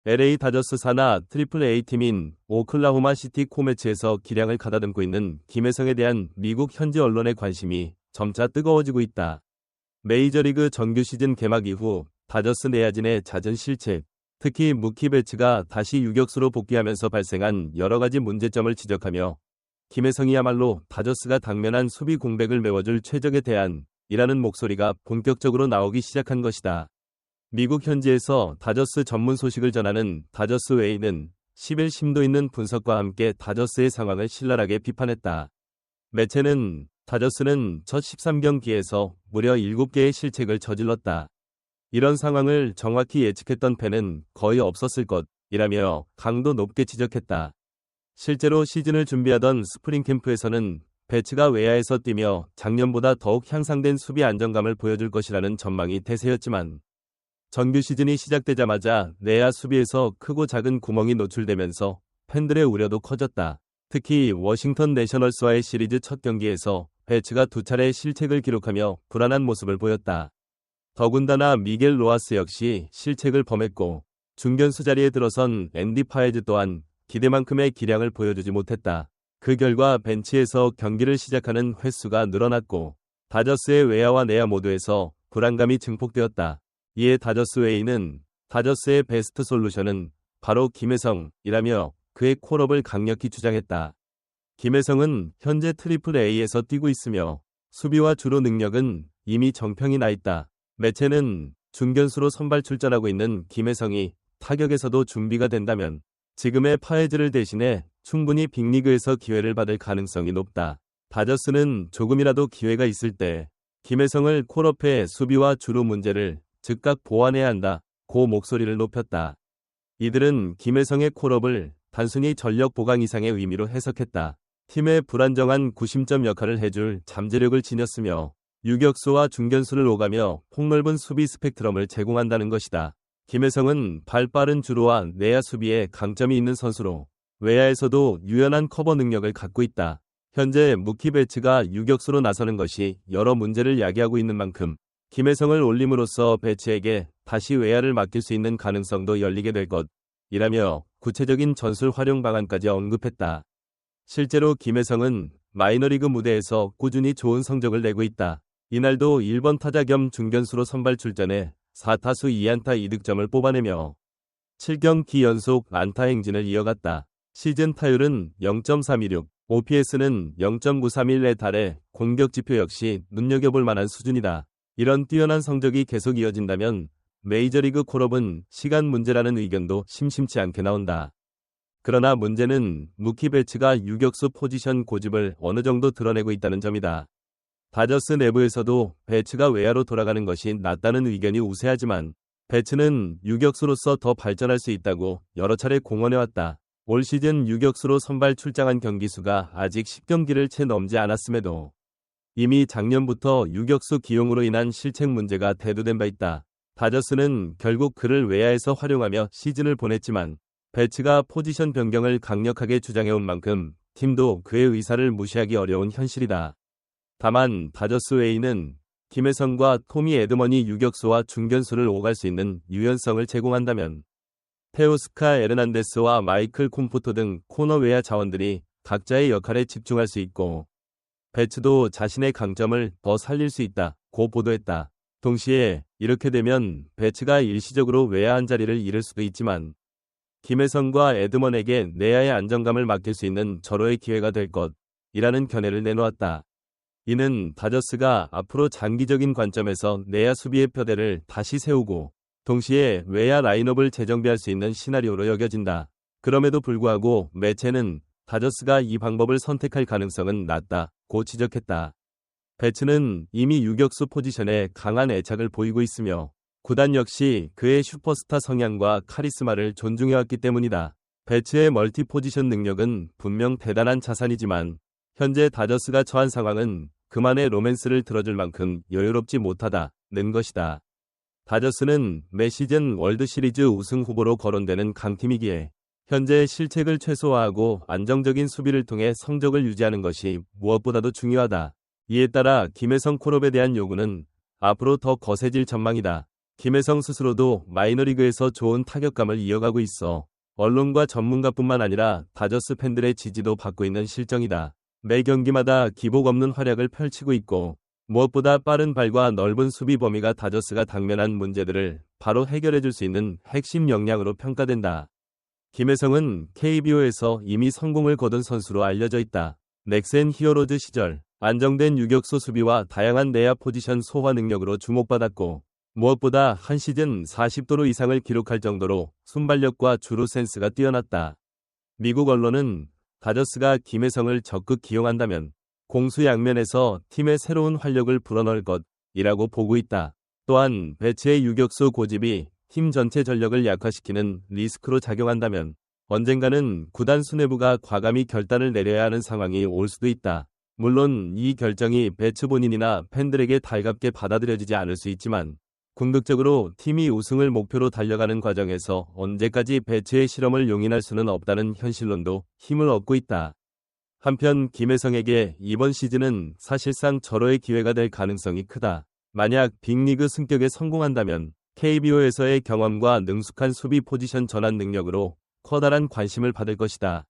LA 다저스 산하 트리플 A 팀인 오클라호마 시티 코메츠에서 기량을 가다듬고 있는 김혜성에 대한 미국 현지 언론의 관심이 점차 뜨거워지고 있다. 메이저리그 정규 시즌 개막 이후 다저스 내야진의 잦은 실책, 특히 무키 배츠가 다시 유격수로 복귀하면서 발생한 여러 가지 문제점을 지적하며 김혜성이야말로 다저스가 당면한 수비 공백을 메워줄 최적의 대안이라는 목소리가 본격적으로 나오기 시작한 것이다. 미국 현지에서 다저스 전문 소식을 전하는 다저스 웨이는 10일 심도 있는 분석과 함께 다저스의 상황을 신랄하게 비판했다. 매체는 다저스는 첫 13경기에서 무려 7개의 실책을 저질렀다. 이런 상황을 정확히 예측했던 팬은 거의 없었을 것이라며 강도 높게 지적했다. 실제로 시즌을 준비하던 스프링 캠프에서는 배츠가 외야에서 뛰며 작년보다 더욱 향상된 수비 안정감을 보여줄 것이라는 전망이 대세였지만 정규 시즌이 시작되자마자 내야 수비에서 크고 작은 구멍이 노출되면서 팬들의 우려도 커졌다. 특히 워싱턴 내셔널스와의 시리즈 첫 경기에서 배츠가 2차례 실책을 기록하며 불안한 모습을 보였다. 더군다나 미겔 로하스 역시 실책을 범했고 중견수 자리에 들어선 앤디 파에즈 또한 기대만큼의 기량을 보여주지 못했다. 그 결과 벤치에서 경기를 시작하는 횟수가 늘어났고 다저스의 외야와 내야 모두에서 불안감이 증폭되었다. 이에 다저스 웨이는 다저스의 베스트 솔루션은 바로 김혜성이라며 그의 콜업을 강력히 주장했다. 김혜성은 현재 트리플 A에서 뛰고 있으며 수비와 주로 능력은 이미 정평이 나 있다. 매체는 중견수로 선발 출전하고 있는 김혜성이 타격에서도 준비가 된다면 지금의 파헤즈를 대신해 충분히 빅리그에서 기회를 받을 가능성이 높다. 다저스는 조금이라도 기회가 있을 때 김혜성을 콜업해 수비와 주로 문제를 즉각 보완해야 한다. 고 목소리를 높였다. 이들은 김혜성의 콜업을 단순히 전력 보강 이상의 의미로 해석했다. 팀의 불안정한 구심점 역할을 해줄 잠재력을 지녔으며 유격수와 중견수를 오가며 폭넓은 수비 스펙트럼을 제공한다는 것이다. 김혜성은 발 빠른 주로와 내야 수비에 강점이 있는 선수로 외야에서도 유연한 커버 능력을 갖고 있다. 현재 무키 배츠가 유격수로 나서는 것이 여러 문제를 야기하고 있는 만큼 김혜성을 올림으로써 배츠에게 다시 외야를 맡길 수 있는 가능성도 열리게 될 것이라며 구체적인 전술 활용 방안까지 언급했다. 실제로 김혜성은 마이너리그 무대에서 꾸준히 좋은 성적을 내고 있다. 이날도 1번 타자 겸 중견수로 선발 출전해 4타수 2안타 2득점을 뽑아내며 7경기 연속 안타 행진을 이어갔다. 시즌 타율은 0.326, OPS는 0.931에 달해 공격 지표 역시 눈여겨볼 만한 수준이다. 이런 뛰어난 성적이 계속 이어진다면 메이저리그 콜업은 시간 문제라는 의견도 심심치 않게 나온다. 그러나 문제는 무키 배츠가 유격수 포지션 고집을 어느 정도 드러내고 있다는 점이다. 다저스 내부에서도 배츠가 외야로 돌아가는 것이 낫다는 의견이 우세하지만 배츠는 유격수로서 더 발전할 수 있다고 여러 차례 공언해왔다. 올 시즌 유격수로 선발 출장한 경기 수가 아직 10경기를 채 넘지 않았음에도 이미 작년부터 유격수 기용으로 인한 실책 문제가 대두된 바 있다. 다저스는 결국 그를 외야에서 활용하며 시즌을 보냈지만 배츠가 포지션 변경을 강력하게 주장해온 만큼 팀도 그의 의사를 무시하기 어려운 현실이다. 다만 다저스 웨이는 김혜성과 토미 에드먼이 유격수와 중견수를 오갈 수 있는 유연성을 제공한다면 테오스카 에르난데스와 마이클 콤포토 등 코너 외야 자원들이 각자의 역할에 집중할 수 있고 배츠도 자신의 강점을 더 살릴 수 있다고 보도했다. 동시에 이렇게 되면 배츠가 일시적으로 외야 한 자리를 잃을 수도 있지만 김혜성과 에드먼에게 내야의 안정감을 맡길 수 있는 절호의 기회가 될 것이라는 견해를 내놓았다. 이는 다저스가 앞으로 장기적인 관점에서 내야 수비의 표대를 다시 세우고 동시에 외야 라인업을 재정비할 수 있는 시나리오로 여겨진다. 그럼에도 불구하고 매체는 다저스가 이 방법을 선택할 가능성은 낮다고 지적했다. 배츠는 이미 유격수 포지션에 강한 애착을 보이고 있으며 구단 역시 그의 슈퍼스타 성향과 카리스마를 존중해왔기 때문이다. 배츠의 멀티 포지션 능력은 분명 대단한 자산이지만 현재 다저스가 처한 상황은 그만의 로맨스를 들어줄 만큼 여유롭지 못하다는 것이다. 다저스는 매 시즌 월드시리즈 우승 후보로 거론되는 강팀이기에 현재 실책을 최소화하고 안정적인 수비를 통해 성적을 유지하는 것이 무엇보다도 중요하다. 이에 따라 김혜성 콜업에 대한 요구는 앞으로 더 거세질 전망이다. 김혜성 스스로도 마이너리그에서 좋은 타격감을 이어가고 있어 언론과 전문가뿐만 아니라 다저스 팬들의 지지도 받고 있는 실정이다. 매 경기마다 기복 없는 활약을 펼치고 있고 무엇보다 빠른 발과 넓은 수비 범위가 다저스가 당면한 문제들을 바로 해결해줄 수 있는 핵심 역량으로 평가된다. 김혜성은 KBO에서 이미 성공을 거둔 선수로 알려져 있다. 넥센 히어로즈 시절 안정된 유격수 수비와 다양한 내야 포지션 소화 능력으로 주목받았고 무엇보다 한 시즌 40도루 이상을 기록할 정도로 순발력과 주루 센스가 뛰어났다. 미국 언론은 다저스가 김혜성을 적극 기용한다면 공수 양면에서 팀의 새로운 활력을 불어넣을 것이라고 보고 있다. 또한 배츠의 유격수 고집이 팀 전체 전력을 약화시키는 리스크로 작용한다면 언젠가는 구단 수뇌부가 과감히 결단을 내려야 하는 상황이 올 수도 있다. 물론 이 결정이 배츠 본인이나 팬들에게 달갑게 받아들여지지 않을 수 있지만 궁극적으로 팀이 우승을 목표로 달려가는 과정에서 언제까지 배츠의 실험을 용인할 수는 없다는 현실론도 힘을 얻고 있다. 한편 김혜성에게 이번 시즌은 사실상 절호의 기회가 될 가능성이 크다. 만약 빅리그 승격에 성공한다면 KBO에서의 경험과 능숙한 수비 포지션 전환 능력으로 커다란 관심을 받을 것이다.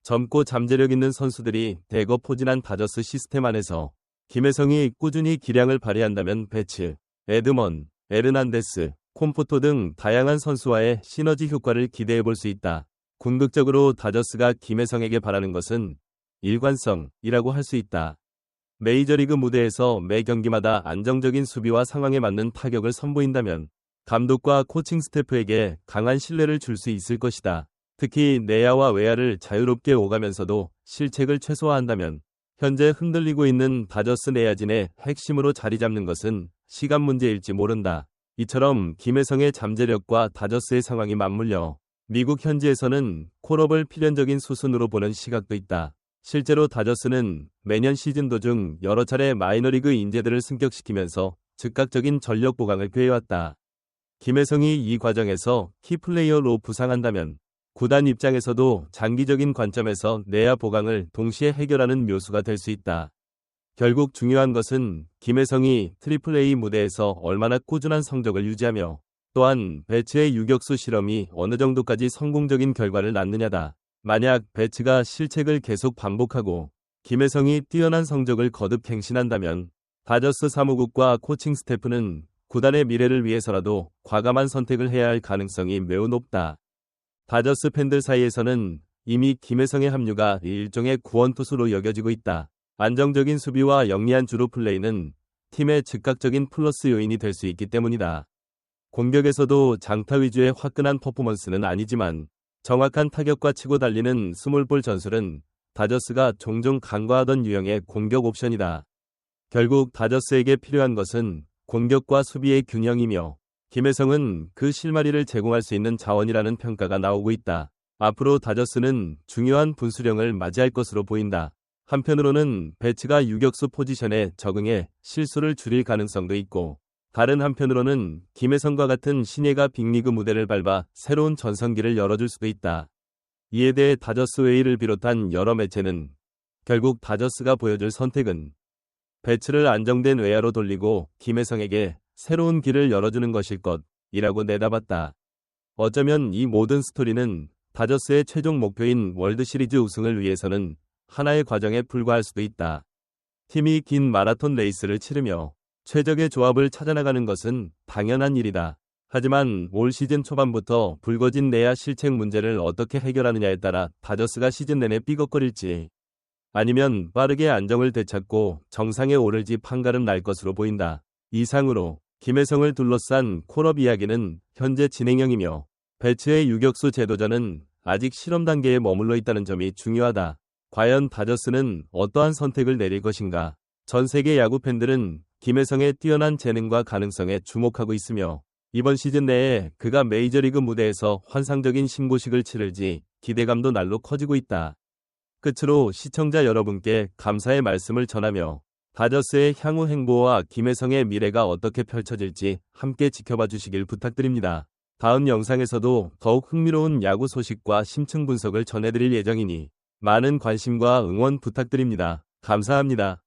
젊고 잠재력 있는 선수들이 대거 포진한 다저스 시스템 안에서 김혜성이 꾸준히 기량을 발휘한다면 배츠, 에드먼, 에르난데스, 콤포토 등 다양한 선수와의 시너지 효과를 기대해 볼 수 있다. 궁극적으로 다저스가 김혜성에게 바라는 것은 일관성이라고 할 수 있다. 메이저리그 무대에서 매 경기마다 안정적인 수비와 상황에 맞는 타격을 선보인다면 감독과 코칭 스태프에게 강한 신뢰를 줄 수 있을 것이다. 특히 내야와 외야를 자유롭게 오가면서도 실책을 최소화한다면 현재 흔들리고 있는 다저스 내야진의 핵심으로 자리 잡는 것은 시간 문제일지 모른다. 이처럼 김혜성의 잠재력과 다저스의 상황이 맞물려 미국 현지에서는 콜업을 필연적인 수순으로 보는 시각도 있다. 실제로 다저스는 매년 시즌 도중 여러 차례 마이너리그 인재들을 승격시키면서 즉각적인 전력 보강을 꾀해왔다. 김혜성이 이 과정에서 키플레이어로 부상한다면 구단 입장에서도 장기적인 관점에서 내야 보강을 동시에 해결하는 묘수가 될 수 있다. 결국 중요한 것은 김혜성이 트리플A 무대에서 얼마나 꾸준한 성적을 유지하며 또한 배츠의 유격수 실험이 어느 정도까지 성공적인 결과를 낳느냐다. 만약 배츠가 실책을 계속 반복하고 김혜성이 뛰어난 성적을 거듭 갱신한다면 다저스 사무국과 코칭 스태프는 구단의 미래를 위해서라도 과감한 선택을 해야 할 가능성이 매우 높다. 다저스 팬들 사이에서는 이미 김혜성의 합류가 일종의 구원투수로 여겨지고 있다. 안정적인 수비와 영리한 주루 플레이는 팀의 즉각적인 플러스 요인이 될 수 있기 때문이다. 공격에서도 장타 위주의 화끈한 퍼포먼스는 아니지만 정확한 타격과 치고 달리는 스몰볼 전술은 다저스가 종종 간과하던 유형의 공격 옵션이다. 결국 다저스에게 필요한 것은 공격과 수비의 균형이며 김혜성은 그 실마리를 제공할 수 있는 자원이라는 평가가 나오고 있다. 앞으로 다저스는 중요한 분수령을 맞이할 것으로 보인다. 한편으로는 배츠가 유격수 포지션에 적응해 실수를 줄일 가능성도 있고 다른 한편으로는 김혜성과 같은 신예가 빅리그 무대를 밟아 새로운 전성기를 열어줄 수도 있다. 이에 대해 다저스 웨이를 비롯한 여러 매체는 결국 다저스가 보여줄 선택은 배츠를 안정된 외야로 돌리고 김혜성에게 새로운 길을 열어주는 것일 것이라고 내다봤다. 어쩌면 이 모든 스토리는 다저스의 최종 목표인 월드시리즈 우승을 위해서는 하나의 과정에 불과할 수도 있다. 팀이 긴 마라톤 레이스를 치르며 최적의 조합을 찾아나가는 것은 당연한 일이다. 하지만 올 시즌 초반부터 불거진 내야 실책 문제를 어떻게 해결하느냐에 따라 다저스가 시즌 내내 삐걱거릴지 아니면 빠르게 안정을 되찾고 정상에 오를지 판가름 날 것으로 보인다. 이상으로 김혜성을 둘러싼 콜업 이야기는 현재 진행형이며 배츠의 유격수 재도전은 아직 실험 단계에 머물러 있다는 점이 중요하다. 과연 다저스는 어떠한 선택을 내릴 것인가? 전 세계 야구 팬들은 김혜성의 뛰어난 재능과 가능성에 주목하고 있으며 이번 시즌 내에 그가 메이저리그 무대에서 환상적인 신고식을 치를지 기대감도 날로 커지고 있다. 끝으로 시청자 여러분께 감사의 말씀을 전하며 다저스의 향후 행보와 김혜성의 미래가 어떻게 펼쳐질지 함께 지켜봐 주시길 부탁드립니다. 다음 영상에서도 더욱 흥미로운 야구 소식과 심층 분석을 전해드릴 예정이니 많은 관심과 응원 부탁드립니다. 감사합니다.